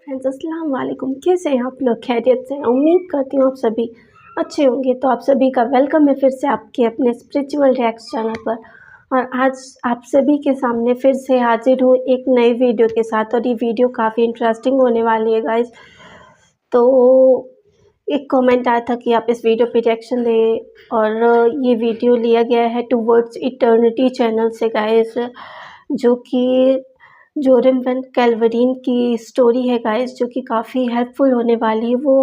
Friends अस्सलाम वालेकुम। कैसे हैं आप लोग? खैरियत से हैं? उम्मीद करती हूँ आप सभी अच्छे होंगे। तो आप सभी का वेलकम है फिर से आपके अपने स्पिरिचुअल रिएक्ट्स चैनल पर। और आज आप सभी के सामने फिर से हाजिर हूँ एक नई वीडियो के साथ, और ये वीडियो काफ़ी इंटरेस्टिंग होने वाली है गाइस। तो एक कमेंट आया था कि आप इस वीडियो पे रिएक्शन दें, और ये वीडियो लिया गया है टुवर्ड्स इटर्निटी चैनल से गाइस, जो कि जोरम वैन कैल्वरीन की स्टोरी है गाइस, जो कि काफ़ी हेल्पफुल होने वाली है। वो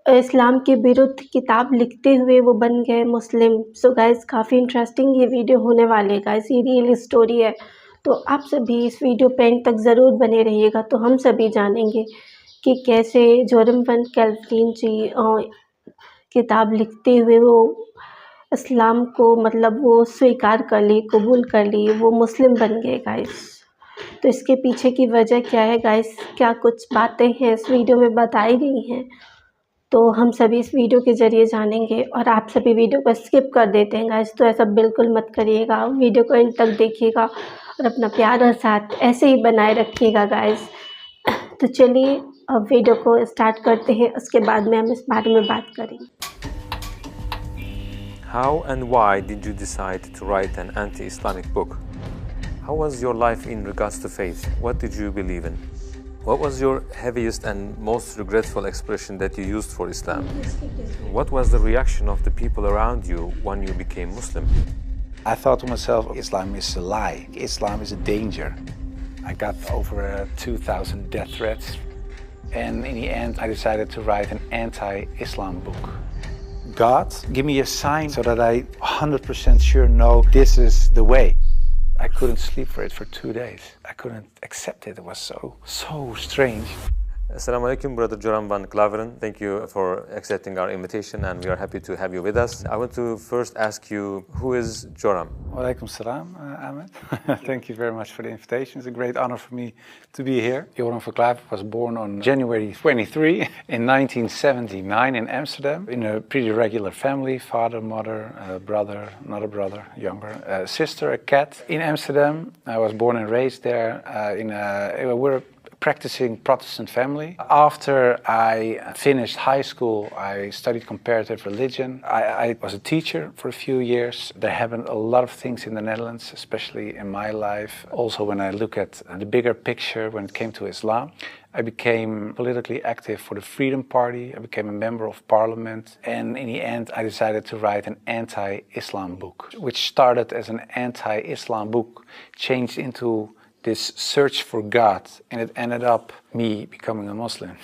इस्लाम के विरुद्ध किताब लिखते हुए वो बन गए मुस्लिम। सो गाइस काफ़ी इंटरेस्टिंग ये वीडियो होने वाली है गाइस, ये रियल स्टोरी है। तो आप सभी इस वीडियो पे एंड तक ज़रूर बने रहिएगा, तो हम सभी जानेंगे कि कैसे जोरम वैन कैल्वरीन जी किताब लिखते हुए वो इस्लाम को मतलब वो स्वीकार कर ली, कबूल कर ली, वो मुस्लिम बन गए गाइस। तो इसके पीछे की वजह क्या है गाइस, क्या कुछ बातें हैं इस वीडियो में बताई गई हैं, तो हम सभी इस वीडियो के ज़रिए जानेंगे। और आप सभी वीडियो को स्किप कर देते हैं गाइस, तो ऐसा बिल्कुल मत करिएगा, वीडियो को एंड तक देखिएगा और अपना प्यार और साथ ऐसे ही बनाए रखिएगा गाइस। तो चलिए अब वीडियो को स्टार्ट करते हैं, उसके बाद में हम इस बारे में बात करेंगे। How and why did you decide to write an anti-Islamic book? How was your life in regards to faith? What did you believe in? What was your heaviest and most regretful expression that you used for Islam? What was the reaction of the people around you when you became Muslim? I thought to myself, Islam is a lie. Islam is a danger. I got over 2,000 death threats, and in the end I decided to write an anti-Islam book. God, give me a sign so that I 100% sure know this is the way. I couldn't sleep for it for 2 days. I couldn't accept it. It was so strange. Assalamu alaikum, Brother Joram Van Klaveren. Thank you for accepting our invitation, and we are happy to have you with us. I want to first ask you, who is Joram? Walaikum salam, Ahmed. Thank you very much for the invitation. It's a great honor for me to be here. Joram Van Klaveren was born on January 23 in 1979 in Amsterdam, in a pretty regular family: father, mother, brother, another brother, younger, sister, a cat. In Amsterdam, I was born and raised there. We're a practicing Protestant family. After I finished high school, I studied comparative religion. I was a teacher for a few years. There happened a lot of things in the Netherlands, especially in my life. Also, when I look at the bigger picture when it came to Islam, I became politically active for the Freedom Party. I became a member of parliament. And in the end, I decided to write an anti-Islam book, which started as an anti-Islam book, changed into this search for God, and it ended up me becoming a Muslim.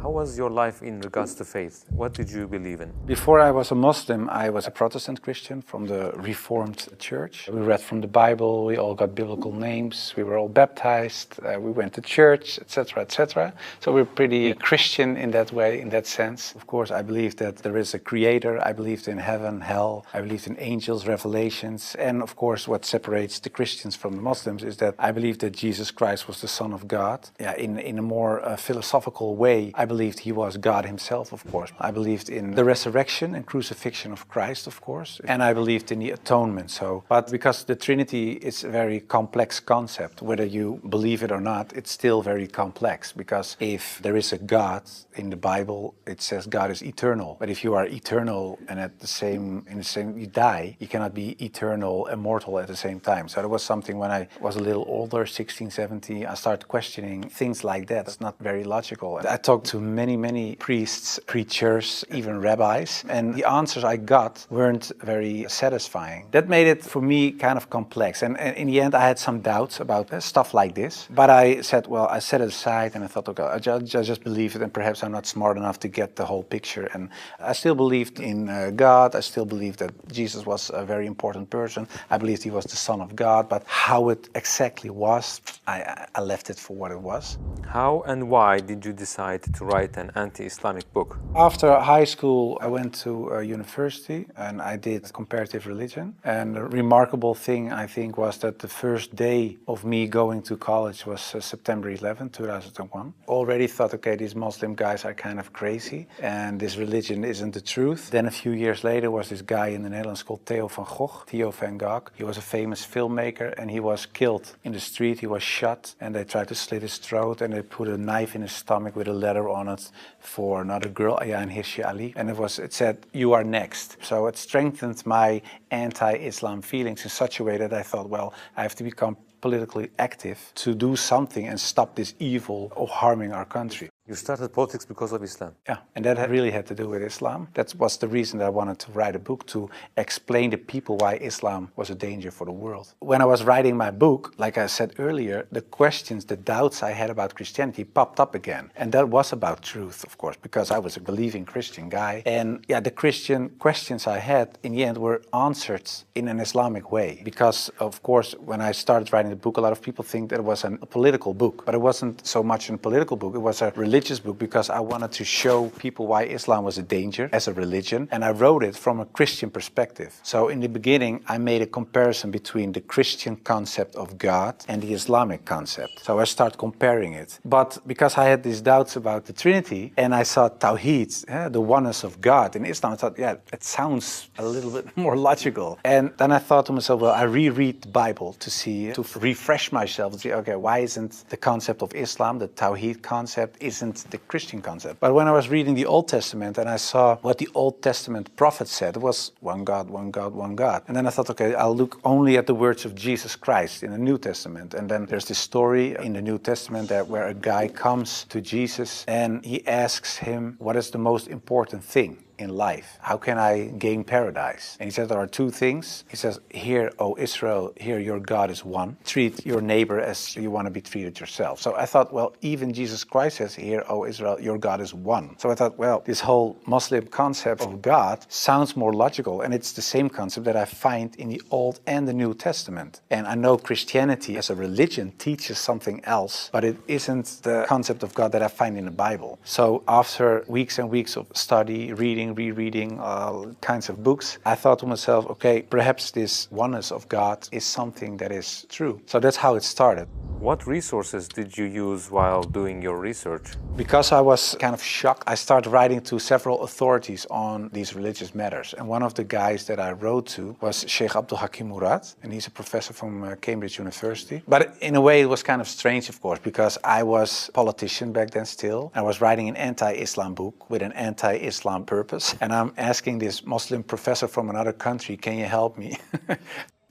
How was your life in regards to faith? What did you believe in? Before I was a Muslim, I was a Protestant Christian from the Reformed Church. We read from the Bible, we all got biblical names, we were all baptized, we went to church, etc., etc. So we're pretty Christian in that way, in that sense. Of course, I believed that there is a creator, I believed in heaven, hell, I believed in angels, revelations, and of course what separates the Christians from the Muslims is that I believe that Jesus Christ was the Son of God. Yeah, in a more philosophical way, I believed he was God himself, of course. I believed in the resurrection and crucifixion of Christ, of course. And I believed in the atonement. But because the Trinity is a very complex concept, whether you believe it or not, it's still very complex. Because if there is a God in the Bible, it says God is eternal. But if you are eternal and you die, you cannot be eternal, immortal at the same time. So that was something when I was a little older, 16, 17, I started questioning things like that. It's not very logical. I talked to many priests, preachers, even rabbis, and the answers I got weren't very satisfying. That made it for me kind of complex, and in the end I had some doubts about stuff like this, but I said, well, I set it aside and I thought, okay, I just believe it, and perhaps I'm not smart enough to get the whole picture. And I still believed in God. I still believed that Jesus was a very important person. I believed he was the Son of God, but how it exactly was, I left it for what it was. How and why did you decide to write an anti-Islamic book? After high school, I went to university and I did comparative religion. And the remarkable thing, I think, was that the first day of me going to college was September 11, 2001. Already thought, okay, these Muslim guys are kind of crazy and this religion isn't the truth. Then a few years later was this guy in the Netherlands called Theo van Gogh. He was a famous filmmaker and he was killed in the street. He was shot and they tried to slit his throat and they put a knife in his stomach with a letter on it for another girl, Ayaan Hirsi Ali. And it said, "You are next." So it strengthened my anti-Islam feelings in such a way that I thought, well, I have to become politically active to do something and stop this evil of harming our country. You started politics because of Islam? Yeah, and that really had to do with Islam. That was the reason that I wanted to write a book, to explain to people why Islam was a danger for the world. When I was writing my book, like I said earlier, the questions, the doubts I had about Christianity popped up again. And that was about truth, of course, because I was a believing Christian guy. And yeah, the Christian questions I had in the end were answered in an Islamic way. Because, of course, when I started writing the book, a lot of people think that it was a political book. But it wasn't so much a political book, it was a religious book, because I wanted to show people why Islam was a danger as a religion, and I wrote it from a Christian perspective. So in the beginning I made a comparison between the Christian concept of God and the Islamic concept. So I started comparing it. But because I had these doubts about the Trinity and I saw Tawheed, the oneness of God in Islam, I thought, yeah, it sounds a little bit more logical. And then I thought to myself, well, I reread the Bible to refresh myself, to see, okay, why isn't the concept of Islam, the Tawheed concept, isn't the Christian concept? But when I was reading the Old Testament and I saw what the Old Testament prophets said, it was one God, one God, one God. And then I thought, okay, I'll look only at the words of Jesus Christ in the New Testament. And then there's this story in the New Testament where a guy comes to Jesus and he asks him, what is the most important thing in life? How can I gain paradise? And he says there are two things. He says, "Hear, O Israel, hear, your God is one. Treat your neighbor as you want to be treated yourself." So I thought, well, even Jesus Christ says, "Hear, O Israel, your God is one." So I thought, well, this whole Muslim concept of God sounds more logical, and it's the same concept that I find in the Old and the New Testament. And I know Christianity as a religion teaches something else, but it isn't the concept of God that I find in the Bible. So after weeks and weeks of study, rereading all kinds of books, I thought to myself, okay, perhaps this oneness of God is something that is true. So that's how it started. What resources did you use while doing your research? Because I was kind of shocked, I started writing to several authorities on these religious matters. And one of the guys that I wrote to was Sheikh Abdul Hakim Murad, and he's a professor from Cambridge University. But in a way it was kind of strange, of course, because I was a politician back then still. I was writing an anti-Islam book with an anti-Islam purpose. And I'm asking this Muslim professor from another country, can you help me?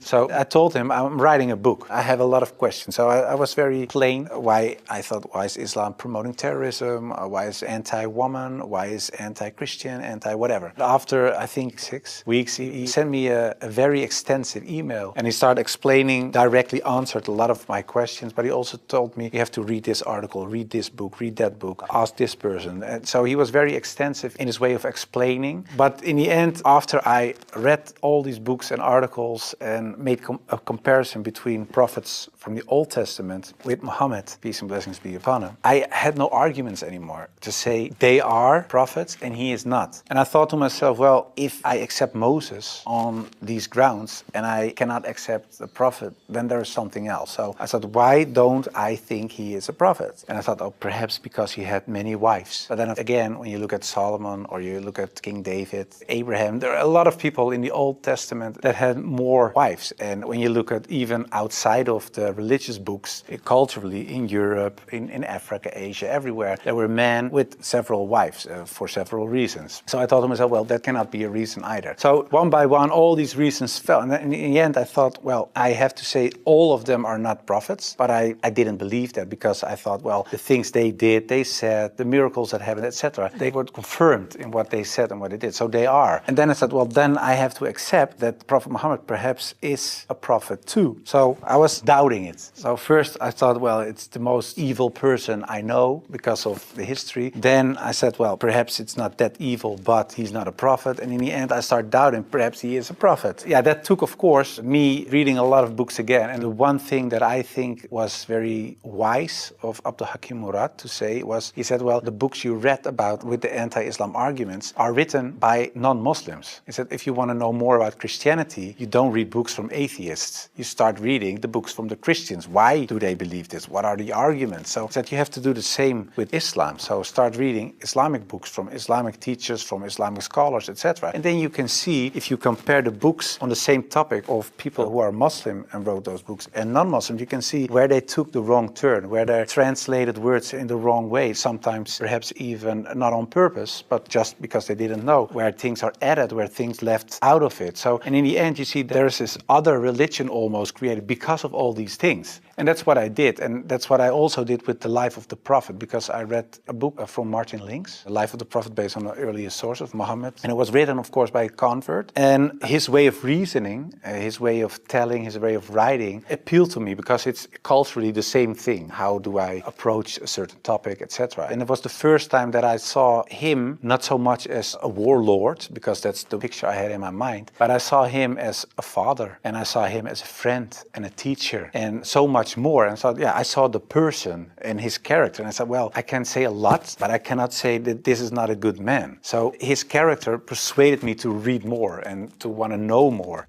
So I told him, I'm writing a book. I have a lot of questions. So I was very plain. Why I thought, why is Islam promoting terrorism? Why is anti-woman? Why is anti-Christian? Anti-whatever. After, I think, 6 weeks, he sent me a very extensive email. And he started explaining, directly answered a lot of my questions. But he also told me, you have to read this article, read this book, read that book, ask this person. And so he was very extensive in his way of explaining. But in the end, after I read all these books and articles and made a comparison between prophets from the Old Testament with Muhammad, peace and blessings be upon him, I had no arguments anymore to say they are prophets and he is not. And I thought to myself, well, if I accept Moses on these grounds and I cannot accept the prophet, then there is something else. So I thought, why don't I think he is a prophet? And I thought, oh, perhaps because he had many wives. But then again, when you look at Solomon or you look at King David, Abraham, there are a lot of people in the Old Testament that had more wives. And when you look at even outside of the religious books, culturally in Europe, in Africa, Asia, everywhere, there were men with several wives for several reasons. So I thought to myself, well, that cannot be a reason either. So one by one, all these reasons fell. And then in the end, I thought, well, I have to say all of them are not prophets. But I didn't believe that, because I thought, well, the things they did, they said, the miracles that happened, etc., they were confirmed in what they said and what they did. So they are. And then I said, well, then I have to accept that Prophet Muhammad perhaps is a prophet too. So I was doubting it. So first I thought, well, it's the most evil person I know because of the history. Then I said, well, perhaps it's not that evil, but he's not a prophet. And in the end, I started doubting, perhaps he is a prophet. Yeah, that took, of course, me reading a lot of books again. And the one thing that I think was very wise of Abdul Hakim Murad to say was, he said, well, the books you read about with the anti-Islam arguments are written by non-Muslims. He said, if you want to know more about Christianity, you don't read books from atheists. You start reading the books from the Christians. Why do they believe this? What are the arguments? So he said, you have to do the same with Islam. So start reading Islamic books from Islamic teachers, from Islamic scholars, etc. And then you can see, if you compare the books on the same topic of people who are Muslim and wrote those books and non-Muslim, you can see where they took the wrong turn, where they translated words in the wrong way, sometimes perhaps even not on purpose, but just because they didn't know, where things are added, where things left out of it. So, and in the end, you see there's this other religion almost created because of all these things. And that's what I did. And that's what I also did with the life of the Prophet, because I read a book from Martin Links, The Life of the Prophet, based on the earliest source of Muhammad. And it was written, of course, by a convert. And his way of reasoning, his way of telling, his way of writing appealed to me because it's culturally the same thing. How do I approach a certain topic, etc. And it was the first time that I saw him not so much as a warlord, because that's the picture I had in my mind, but I saw him as a father, and I saw him as a friend and a teacher, and so much more. And so, yeah, I saw the person and his character, and I said, well, I can say a lot, but I cannot say that this is not a good man. So his character persuaded me to read more and to want to know more.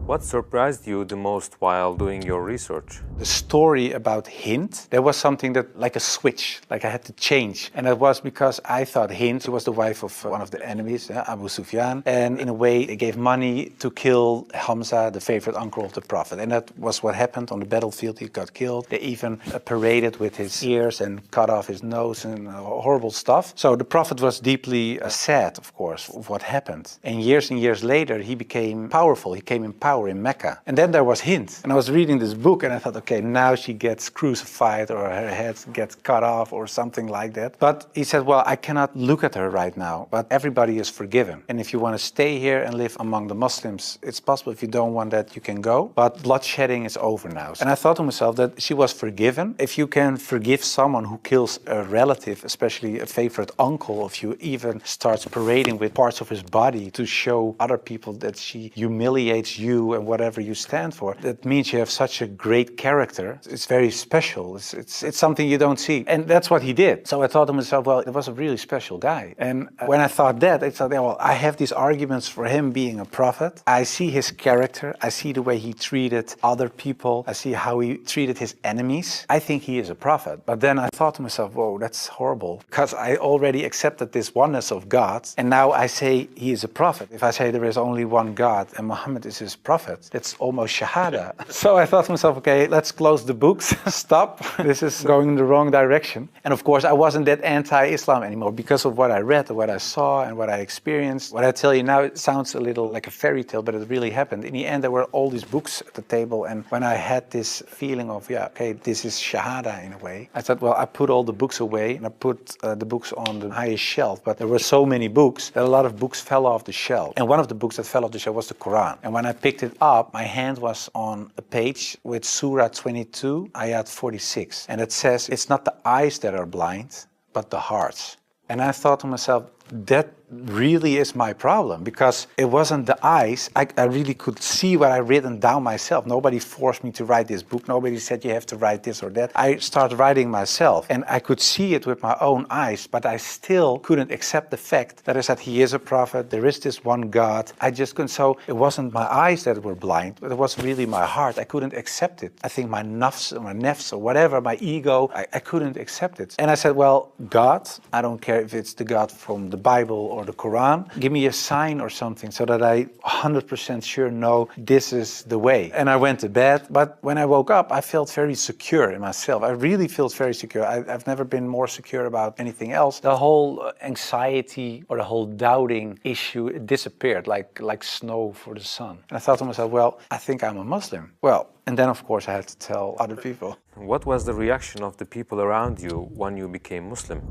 What surprised you the most while doing your research? The story about Hind, there was something that, like a switch, like I had to change. And it was because I thought Hind was the wife of one of the enemies, Abu Sufyan. And in a way, they gave money to kill Hamza, the favorite uncle of the Prophet. And that was what happened on the battlefield. He got killed. They even paraded with his ears and cut off his nose and horrible stuff. So the Prophet was deeply sad, of course, of what happened. And years later, he became powerful. He came in power in Mecca. And then there was Hind. And I was reading this book and I thought, okay, now she gets crucified or her head gets cut off or something like that. But he said, well, I cannot look at her right now, but everybody is forgiven. And if you want to stay here and live among the Muslims, it's possible. If you don't want that, you can go. But bloodshedding is over now. And I thought to myself that she was forgiven. If you can forgive someone who kills a relative, especially a favorite uncle of you, even starts parading with parts of his body to show other people that she humiliates you and whatever you stand for, that means you have such a great character. It's very special. It's something you don't see. And that's what he did. So I thought to myself, well, it was a really special guy. And when I thought that, I thought, well, I have these arguments for him being a prophet. I see his character. I see the way he treated other people. I see how he treated his enemies. I think he is a prophet. But then I thought to myself, whoa, that's horrible. Because I already accepted this oneness of God. And now I say he is a prophet. If I say there is only one God and Muhammad is his prophet, that's almost shahada. So I thought to myself, okay, let's close the books. Stop. This is going in the wrong direction. And of course, I wasn't that anti-Islam anymore because of what I read, what I saw, and what I experienced. What I tell you now, it sounds a little like a fairy tale, but it really happened. In the end, there were all these books at the table. And when I had this feeling of, yeah, okay, this is shahada in a way, I thought, well, I put all the books away and I put the books on the highest shelf. But there were so many books that a lot of books fell off the shelf. And one of the books that fell off the shelf was the Quran. And when I picked it up, my hand was on a page with Surah 22, Ayat 46. And it says, it's not the eyes that are blind, but the hearts. And I thought to myself, that really is my problem, because it wasn't the eyes. I really could see what I written down myself. Nobody forced me to write this book. Nobody said you have to write this or that. I started writing myself and I could see it with my own eyes, but I still couldn't accept the fact that I said he is a prophet, there is this one God. I just couldn't. So it wasn't my eyes that were blind, but it was really my heart. I couldn't accept it. I think my nafs or whatever, my ego, I couldn't accept it. And I said, well, God, I don't care if it's the God from the Bible or the Quran, give me a sign or something so that I 100% sure know this is the way. And I went to bed, but when I woke up, I felt very secure in myself. I really felt very secure. I've never been more secure about anything else. The whole anxiety or the whole doubting issue, it disappeared like snow for the sun. And I thought to myself, well, I think I'm a Muslim. Well, and then of course I had to tell other people. What was the reaction of the people around you when you became Muslim?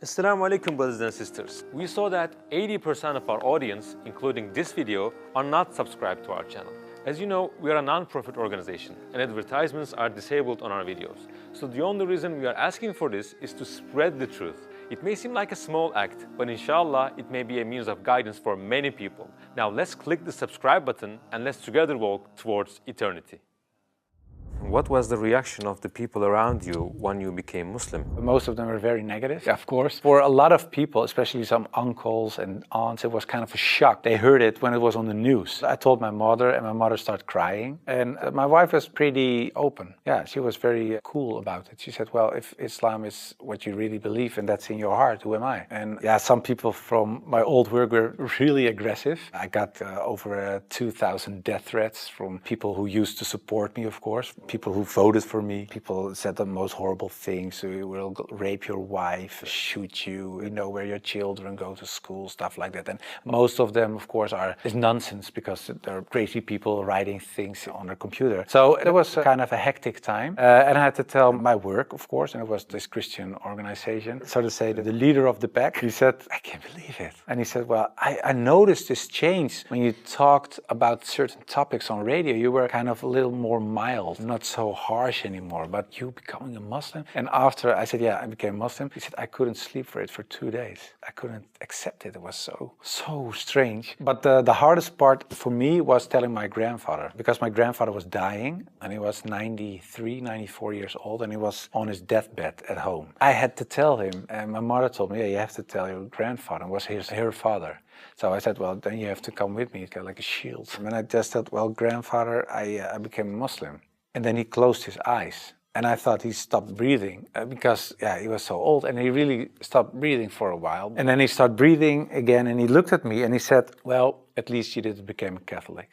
Assalamu alaikum, brothers and sisters. We saw that 80% of our audience, including this video, are not subscribed to our channel. As you know, we are a non-profit organization and advertisements are disabled on our videos. So the only reason we are asking for this is to spread the truth. It may seem like a small act, but inshallah, it may be a means of guidance for many people. Now let's click the subscribe button and let's together walk towards eternity. What was the reaction of the people around you when you became Muslim? Most of them were very negative, of course. For a lot of people, especially some uncles and aunts, it was kind of a shock. They heard it when it was on the news. I told my mother, and my mother started crying. And my wife was pretty open. Yeah, she was very cool about it. She said, well, if Islam is what you really believe and that's in your heart, who am I? And yeah, some people from my old work were really aggressive. I got over 2,000 death threats from people who used to support me, of course. People who voted for me. People said the most horrible things. We will rape your wife, shoot you, you know, where your children go to school, stuff like that. And most of them, of course, is nonsense because they're crazy people writing things on their computer. So it was kind of a hectic time. And I had to tell my work, of course, and it was this Christian organization. So to say that the leader of the pack, he said, I can't believe it. And he said, well, I noticed this change when you talked about certain topics on radio. You were kind of a little more mild, not so harsh anymore, but you becoming a Muslim. And after I said, yeah, I became Muslim, he said, I couldn't sleep for it for 2 days. I couldn't accept it. It was so strange. But the hardest part for me was telling my grandfather, because my grandfather was dying and he was 93, 94 years old and he was on his deathbed at home. I had to tell him, and my mother told me, yeah, you have to tell your grandfather. It was her father. So I said, well, then you have to come with me. It's got like a shield. And I just said, well, grandfather, I became a Muslim. And then he closed his eyes. And I thought he stopped breathing because, yeah, he was so old. And he really stopped breathing for a while. And then he started breathing again. And he looked at me and he said, well, at least you didn't become a Catholic.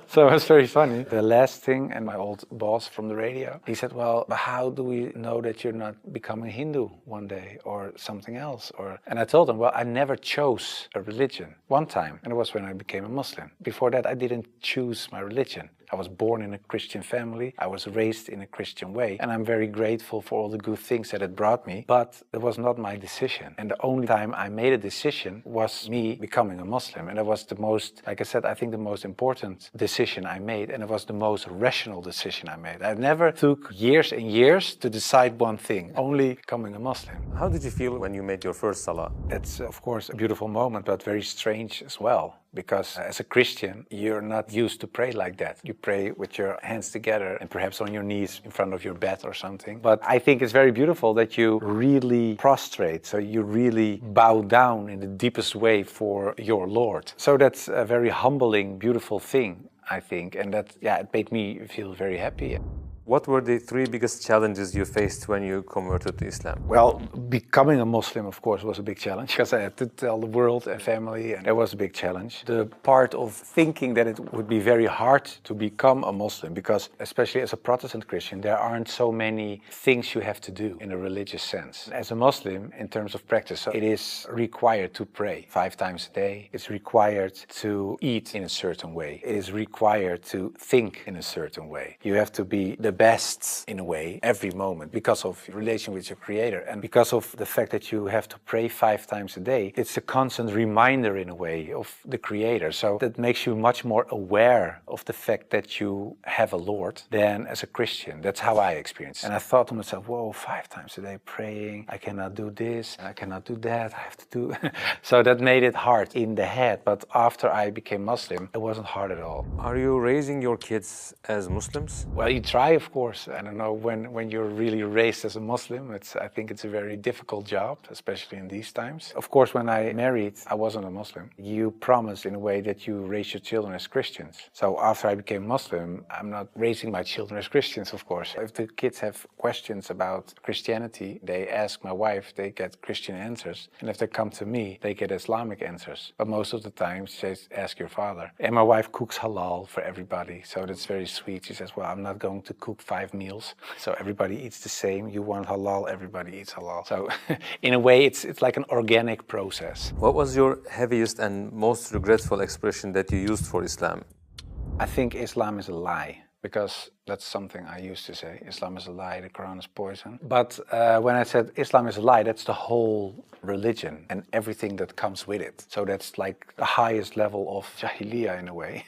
So it was very funny. The last thing, and my old boss from the radio, he said, well, how do we know that you're not becoming Hindu one day or something else? And I told him, well, I never chose a religion. One time, and it was when I became a Muslim. Before that, I didn't choose my religion. I was born in a Christian family. I was raised in a Christian way. And I'm very grateful for all the good things that it brought me. But it was not my decision. And the only time I made a decision was me becoming a Muslim. And it was the most, like I said, I think the most important decision I made. And it was the most rational decision I made. I never took years and years to decide one thing, only becoming a Muslim. How did you feel when you made your first salah? It's, of course, a beautiful moment, but very strange as well. Because as a Christian, you're not used to pray like that. You pray with your hands together and perhaps on your knees in front of your bed or something. But I think it's very beautiful that you really prostrate. So you really bow down in the deepest way for your Lord. So that's a very humbling, beautiful thing, I think. And that, yeah, it made me feel very happy. What were the 3 biggest challenges you faced when you converted to Islam? Well, becoming a Muslim, of course, was a big challenge because I had to tell the world and family, and that was a big challenge. The part of thinking that it would be very hard to become a Muslim because, especially as a Protestant Christian, there aren't so many things you have to do in a religious sense. As a Muslim, in terms of practice, so it is required to pray 5 times a day. It's required to eat in a certain way. It is required to think in a certain way. You have to be the best in a way every moment because of your relation with your Creator and because of the fact that you have to pray 5 times a day. It's a constant reminder in a way of the Creator. So that makes you much more aware of the fact that you have a Lord than as a Christian. That's how I experienced it. And I thought to myself, whoa, 5 times a day praying, I cannot do this, I cannot do that, I have to do. So that made it hard in the head. But after I became Muslim, it wasn't hard at all. Are you raising your kids as Muslims? Well, you try, of course. I don't know, when you're really raised as a Muslim, I think it's a very difficult job, especially in these times. Of course, when I married, I wasn't a Muslim. You promise in a way that you raise your children as Christians. So after I became Muslim, I'm not raising my children as Christians, of course. If the kids have questions about Christianity, they ask my wife, they get Christian answers. And if they come to me, they get Islamic answers. But most of the time, they ask your father. And my wife cooks halal for everybody, so that's very sweet. She says, well, I'm not going to cook 5 meals, so everybody eats the same. You want halal, everybody eats halal. So in a way, it's like an organic process. What was your heaviest and most regretful expression that you used for Islam? I think Islam is a lie, because that's something I used to say. Islam is a lie, the Quran is poison. But when I said Islam is a lie, that's the whole religion and everything that comes with it. So that's like the highest level of jahiliyyah in a way.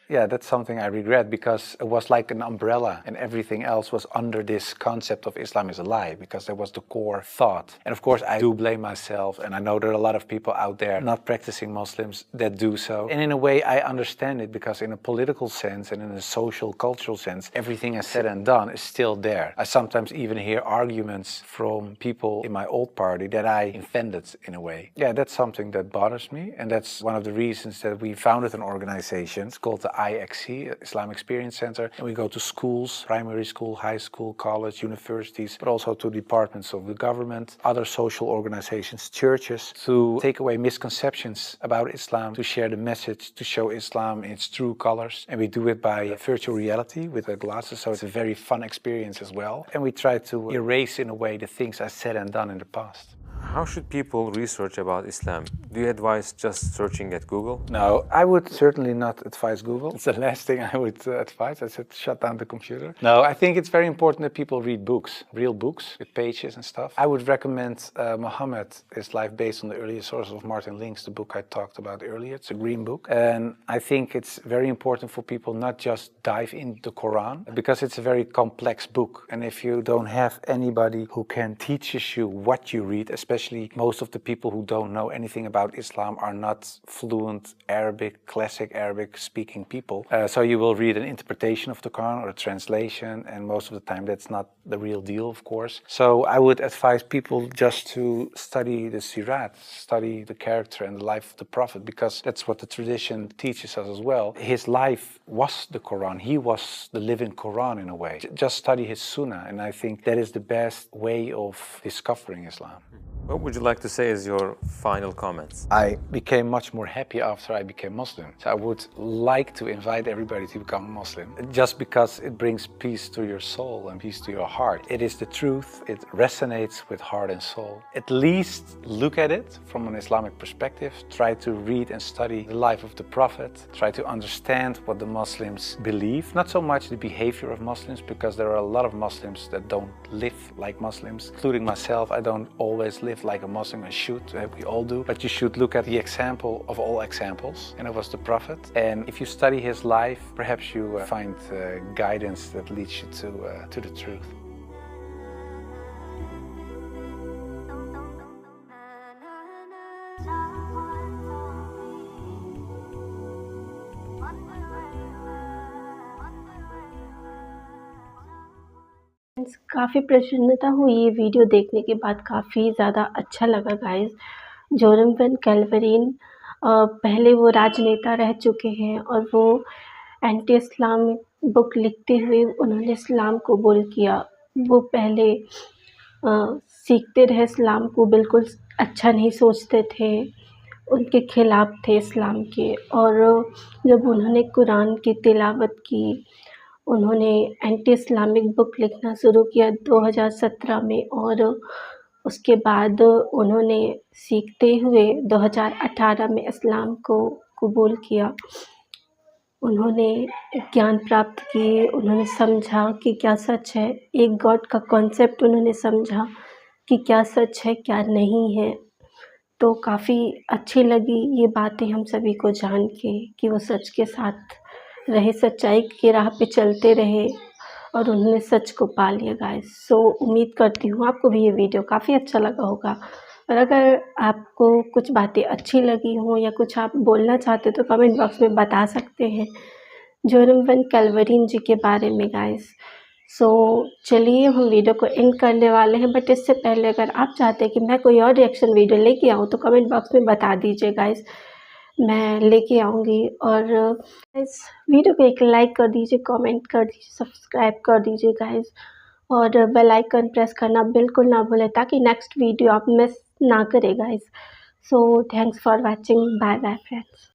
Yeah, that's something I regret, because it was like an umbrella and everything else was under this concept of Islam is a lie, because that was the core thought. And of course I do blame myself, and I know there are a lot of people out there not practicing Muslims that do so. And in a way I understand it, because in a political sense and in a social cultural sense, everything is said and done is still there. I sometimes even hear arguments from people in my old party that I offended in a way. Yeah, that's something that bothers me, and that's one of the reasons that we founded an organization. It's called the IXC, Islam Experience Center, and we go to schools, primary school, high school, college, universities, but also to departments of the government, other social organizations, churches, to take away misconceptions about Islam, to share the message, to show Islam in its true colors. And we do it by virtual reality with the glasses, so it's a very fun experience as well. And we try to erase in a way the things I said and done in the past. How should people research about Islam? Do you advise just searching at Google? No, I would certainly not advise Google. It's the last thing I would advise. I said shut down the computer. No, I think it's very important that people read books, real books with pages and stuff. I would recommend Muhammad, His Life Based on the Earlier Sources of Martin Links, the book I talked about earlier. It's a green book. And I think it's very important for people not just dive into the Quran, because it's a very complex book. And if you don't have anybody who can teach you what you read, especially most of the people who don't know anything about Islam are not fluent Arabic, classic Arabic speaking people. So you will read an interpretation of the Quran or a translation, and most of the time that's not the real deal, of course. So I would advise people just to study the Sirat, study the character and the life of the Prophet, because that's what the tradition teaches us as well. His life was the Quran. He was the living Quran in a way. Just study his Sunnah, and I think that is the best way of discovering Islam. What would you like to say as your final comments? I became much more happy after I became Muslim. So I would like to invite everybody to become Muslim, just because it brings peace to your soul and peace to your heart. It is the truth. It resonates with heart and soul. At least look at it from an Islamic perspective. Try to read and study the life of the Prophet. Try to understand what the Muslims believe. Not so much the behavior of Muslims, because there are a lot of Muslims that don't live like Muslims, including myself. I don't always live like a Muslim. I should, we all do, but you should look at the example of all examples, and it was the Prophet. And if you study his life, perhaps you find guidance that leads you to the truth. काफ़ी प्रसन्नता हुई ये video देखने के बाद, काफ़ी ज़्यादा अच्छा लगा गाइस। जोरम वैन क्लैवेरन पहले वो राजनेता रह चुके हैं, और वो एंटी इस्लामिक बुक लिखते हुए उन्होंने इस्लाम कबूल किया। वो पहले सीखते रहे इस्लाम को, बिल्कुल अच्छा नहीं सोचते थे, उनके ख़िलाफ़ थे इस्लाम के। और जब उन्होंने कुरान की तिलावत की, उन्होंने एंटी इस्लामिक बुक लिखना शुरू किया 2017 में, और उसके बाद उन्होंने सीखते हुए 2018 में इस्लाम को कबूल किया। उन्होंने ज्ञान प्राप्त किए, उन्होंने समझा कि क्या सच है, एक गॉड का कॉन्सेप्ट उन्होंने समझा कि क्या सच है क्या नहीं है। तो काफ़ी अच्छी लगी ये बातें हम सभी को जान के, कि वो सच के साथ रहे, सच्चाई की राह पे चलते रहे, और उन्होंने सच को पा लिया गाइस। सो उम्मीद करती हूँ आपको भी ये वीडियो काफ़ी अच्छा लगा होगा, और अगर आपको कुछ बातें अच्छी लगी हों या कुछ आप बोलना चाहते हो तो कमेंट बॉक्स में बता सकते हैं जोरम वैन क्लैवेरन जी के बारे में गाइस। सो चलिए हम वीडियो को एंड करने वाले हैं, बट इससे पहले अगर आप चाहते हैं कि मैं कोई और रिएक्शन वीडियो लेके आऊँ तो कमेंट बॉक्स में बता दीजिए गाइस, मैं लेके आऊँगी। और इस वीडियो को एक लाइक कर दीजिए, कमेंट कर दीजिए, सब्सक्राइब कर दीजिए गाइस, और बेल आइकन प्रेस करना बिल्कुल ना भूलें, ताकि नेक्स्ट वीडियो आप मिस ना करें guys. So thanks for watching, bye bye friends.